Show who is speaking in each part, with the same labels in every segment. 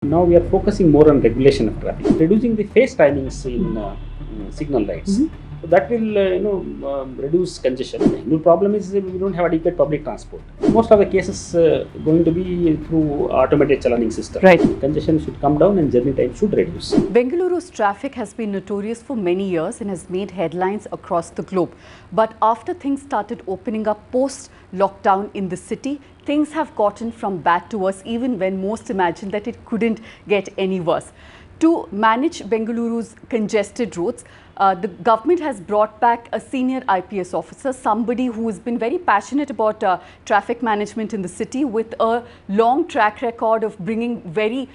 Speaker 1: Now we are focusing more on regulation of traffic, reducing the face timings in signal lights. So that will, reduce congestion. The problem is we don't have adequate public transport. Most of the cases going to be through automated chalaning system.
Speaker 2: Right.
Speaker 1: Congestion should come down and journey time should reduce.
Speaker 2: Bengaluru's traffic has been notorious for many years and has made headlines across the globe. But after things started opening up post-lockdown in the city, things have gotten from bad to worse, even when most imagined that it couldn't get any worse. To manage Bengaluru's congested roads, the government has brought back a senior IPS officer, somebody who has been very passionate about traffic management in the city, with a long track record of bringing very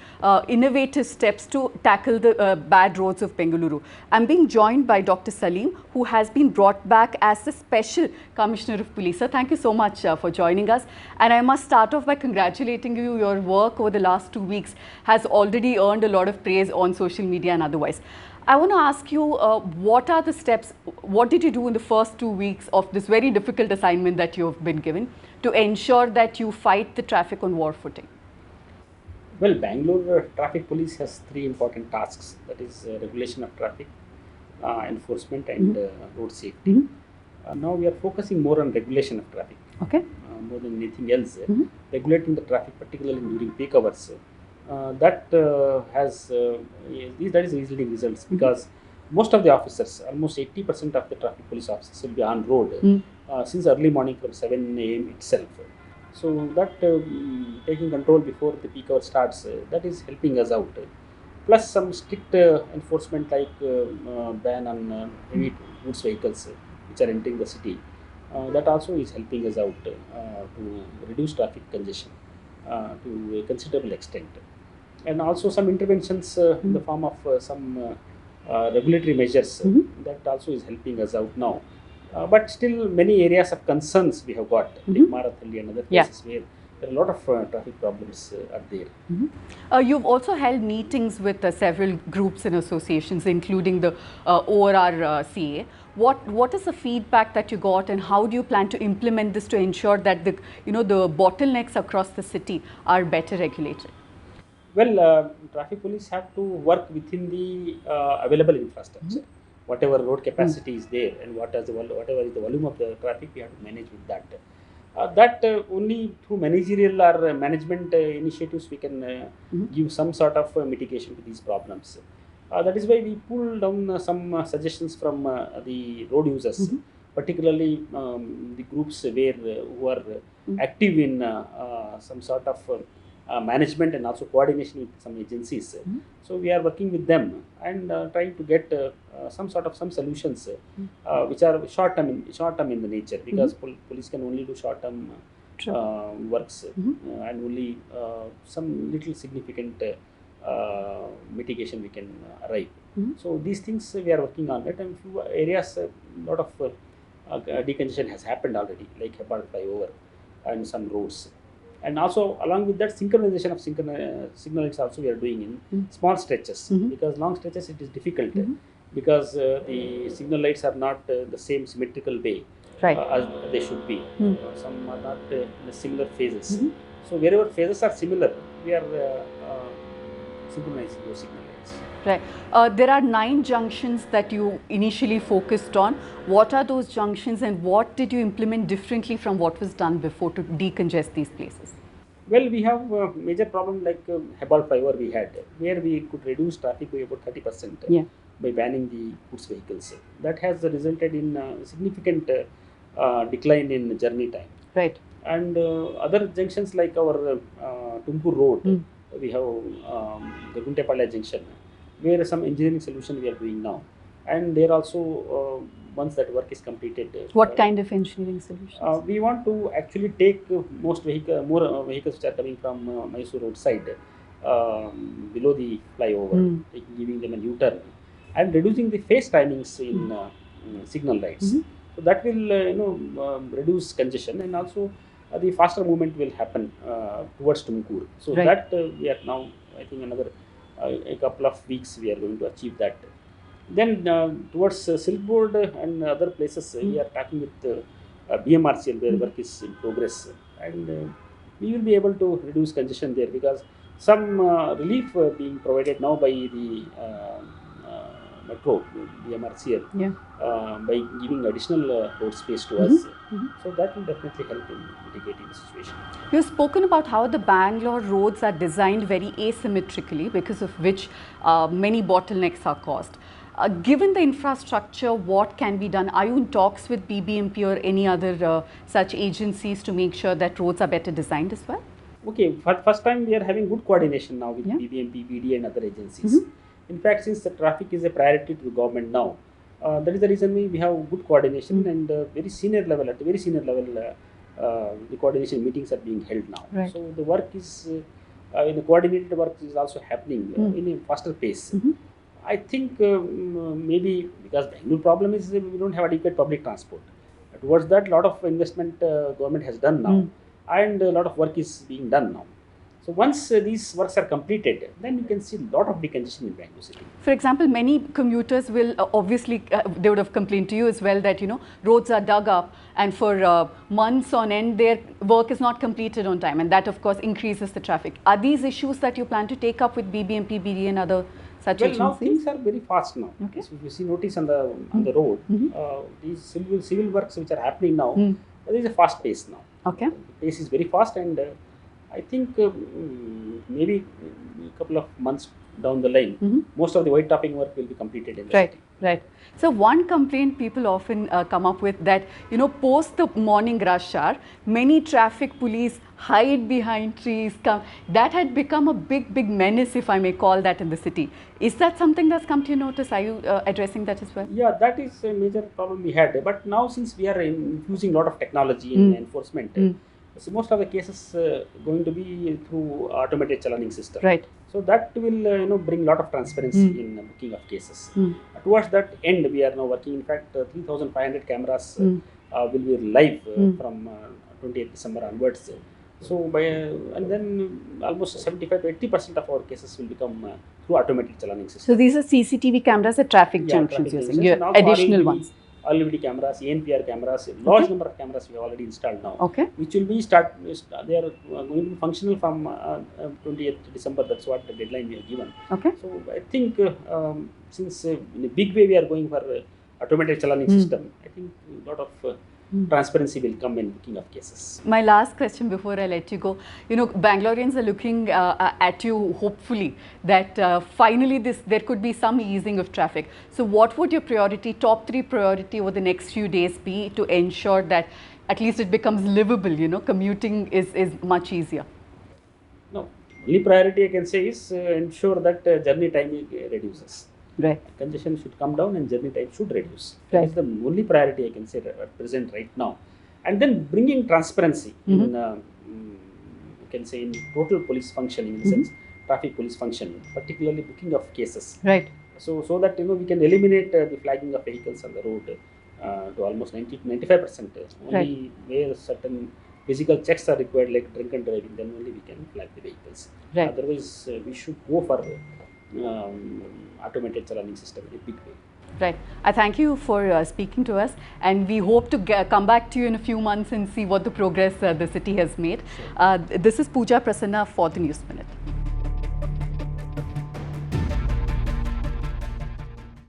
Speaker 2: innovative steps to tackle the bad roads of Bengaluru. I'm being joined by Dr. Saleem, who has been brought back as the Special Commissioner of Police. Sir, thank you so much for joining us. And I must start off by congratulating you. Your work over the last 2 weeks has already earned a lot of praise on social media and otherwise. I want to ask you, what are the steps, what did you do in the first 2 weeks of this very difficult assignment that you have been given to ensure that you fight the traffic on war footing?
Speaker 1: Well, Bangalore traffic police has three important tasks. That is regulation of traffic, enforcement and road safety. Now we are focusing more on regulation of traffic.
Speaker 2: Okay.
Speaker 1: More than anything else, regulating the traffic, particularly during peak hours. That is yielding results because most of the officers, almost 80% of the traffic police officers, will be on road since early morning from 7 a.m. itself. So that taking control before the peak hour starts, that is helping us out. Plus some strict enforcement like ban on heavy goods vehicles which are entering the city. That also is helping us out to reduce traffic congestion to a considerable extent. And also some interventions in the form of some regulatory measures that also is helping us out now. But still many areas of concerns we have got, like Marathalli and other places where there are a lot of traffic problems are there.
Speaker 2: You've also held meetings with several groups and associations, including the ORRCA. What is the feedback that you got, and how do you plan to implement this to ensure that the bottlenecks across the city are better regulated?
Speaker 1: Well, traffic police have to work within the available infrastructure. Whatever road capacity is there and whatever is the volume of the traffic, we have to manage with that. Only through managerial or management initiatives we can give some sort of mitigation to these problems. That is why we pull down some suggestions from the road users, particularly the groups who are active in some sort of management and also coordination with some agencies. So we are working with them and trying to get some solutions which are short term in the nature, because police can only do short term works and only some little significant mitigation we can arrive. So these things we are working on it, and few areas a lot of decongestion has happened already, like Hebal flyover and some roads. And also along with that, synchronization of signal lights also we are doing in small stretches, because long stretches it is difficult because the signal lights are not the same symmetrical way as they should be. Some are not in the similar phases. So wherever phases are similar, we are synchronizing those signal lights.
Speaker 2: Right. There are 9 junctions that you initially focused on. What are those junctions, and what did you implement differently from what was done before to decongest these places?
Speaker 1: Well, we have a major problem like Hebal flyover we had, where we could reduce traffic by about 30% by banning the goods vehicles. That has resulted in significant decline in journey time.
Speaker 2: Right.
Speaker 1: And other junctions like our Tumkur road, we have Garguntepalya junction, where some engineering solution we are doing now. And there also, once that work is completed.
Speaker 2: What kind of engineering solutions?
Speaker 1: We want to actually take more vehicles which are coming from Mysore road side below the flyover, giving them a U-turn and reducing the face timings in signal lights. So that will reduce congestion, and also the faster movement will happen towards Tumkur. So that we are now, I think another a couple of weeks we are going to achieve that. Then towards Silk Board and other places, we are talking with BMRCL where work is in progress, and we will be able to reduce congestion there, because some relief being provided now by the metro, the MRCL,
Speaker 2: Yeah.
Speaker 1: by giving additional road space to us. So that will definitely help in mitigating the situation.
Speaker 2: You've spoken about how the Bangalore roads are designed very asymmetrically, because of which many bottlenecks are caused. Given the infrastructure, what can be done? Are you in talks with BBMP or any other such agencies to make sure that roads are better designed as well?
Speaker 1: Okay, for first time we are having good coordination now with
Speaker 2: Yeah.
Speaker 1: BBMP, BD and other agencies. In fact, since the traffic is a priority to the government now, that is the reason we have good coordination and very senior level, at the very senior level, the coordination meetings are being held now.
Speaker 2: Right.
Speaker 1: So the work is, in the coordinated work is also happening in a faster pace. I think maybe because the Bengaluru problem is we don't have adequate public transport. Towards that, lot of investment government has done now, and a lot of work is being done now. So once these works are completed, then you can see a lot of decongestion in Bangalore city.
Speaker 2: For example, many commuters will obviously, they would have complained to you as well that, you know, roads are dug up and for months on end their work is not completed on time, and that of course increases the traffic. Are these issues that you plan to take up with BBMP, BD and other such
Speaker 1: Well,
Speaker 2: agencies?
Speaker 1: now things are very fast now.
Speaker 2: Okay.
Speaker 1: So if you see notice on the road, these civil works which are happening now, there is a fast pace now.
Speaker 2: Okay.
Speaker 1: The pace is very fast, and I think maybe a couple of months down the line, most of the white topping work will be completed in the
Speaker 2: Right,
Speaker 1: city.
Speaker 2: right. So one complaint people often come up with that, you know, post the morning rush hour, many traffic police hide behind trees. That had become a big menace, if I may call that, in the city. Is that something that's come to your notice? Are you addressing that as well?
Speaker 1: Yeah, that is a major problem we had. But now since we are infusing a lot of technology in enforcement, so most of the cases going to be through automated chalaning system.
Speaker 2: Right.
Speaker 1: So that will bring a lot of transparency in booking of cases. Towards that end, we are now working. In fact, 3,500 cameras will be live from 28th December onwards. So and then almost 75 to 80% of our cases will become through automated chalaning system.
Speaker 2: So these are CCTV cameras at traffic junctions, you're saying, additional ones.
Speaker 1: LVD cameras, ANPR cameras, a large number of cameras we have already installed now.
Speaker 2: Okay.
Speaker 1: Which will be they are going to be functional from 20th December. That's what the deadline we have given.
Speaker 2: Okay.
Speaker 1: So I think since in a big way we are going for automated chalaning system, I think a lot of transparency will come in booking of cases.
Speaker 2: My last question before I let you go, you know, Bangaloreans are looking at you hopefully that finally there could be some easing of traffic. So what would your top 3 priority over the next few days be to ensure that at least it becomes livable, you know, commuting is much easier?
Speaker 1: No, only priority I can say is ensure that journey time reduces.
Speaker 2: Right.
Speaker 1: Congestion should come down and journey time should reduce.
Speaker 2: Right.
Speaker 1: That is the only priority I can say at present right now. And then bringing transparency in, you can say, in total police functioning, in the sense traffic police functioning, particularly booking of cases.
Speaker 2: Right.
Speaker 1: So that we can eliminate the flagging of vehicles on the road to almost 90 to 95%. Only where certain physical checks are required, like drink and driving, then only we can flag the vehicles.
Speaker 2: Right.
Speaker 1: Otherwise, we should go for automated chalaning system in a big way.
Speaker 2: Right. I thank you for speaking to us, and we hope to come back to you in a few months and see what the progress the city has made. This is Pooja Prasanna for the News Minute.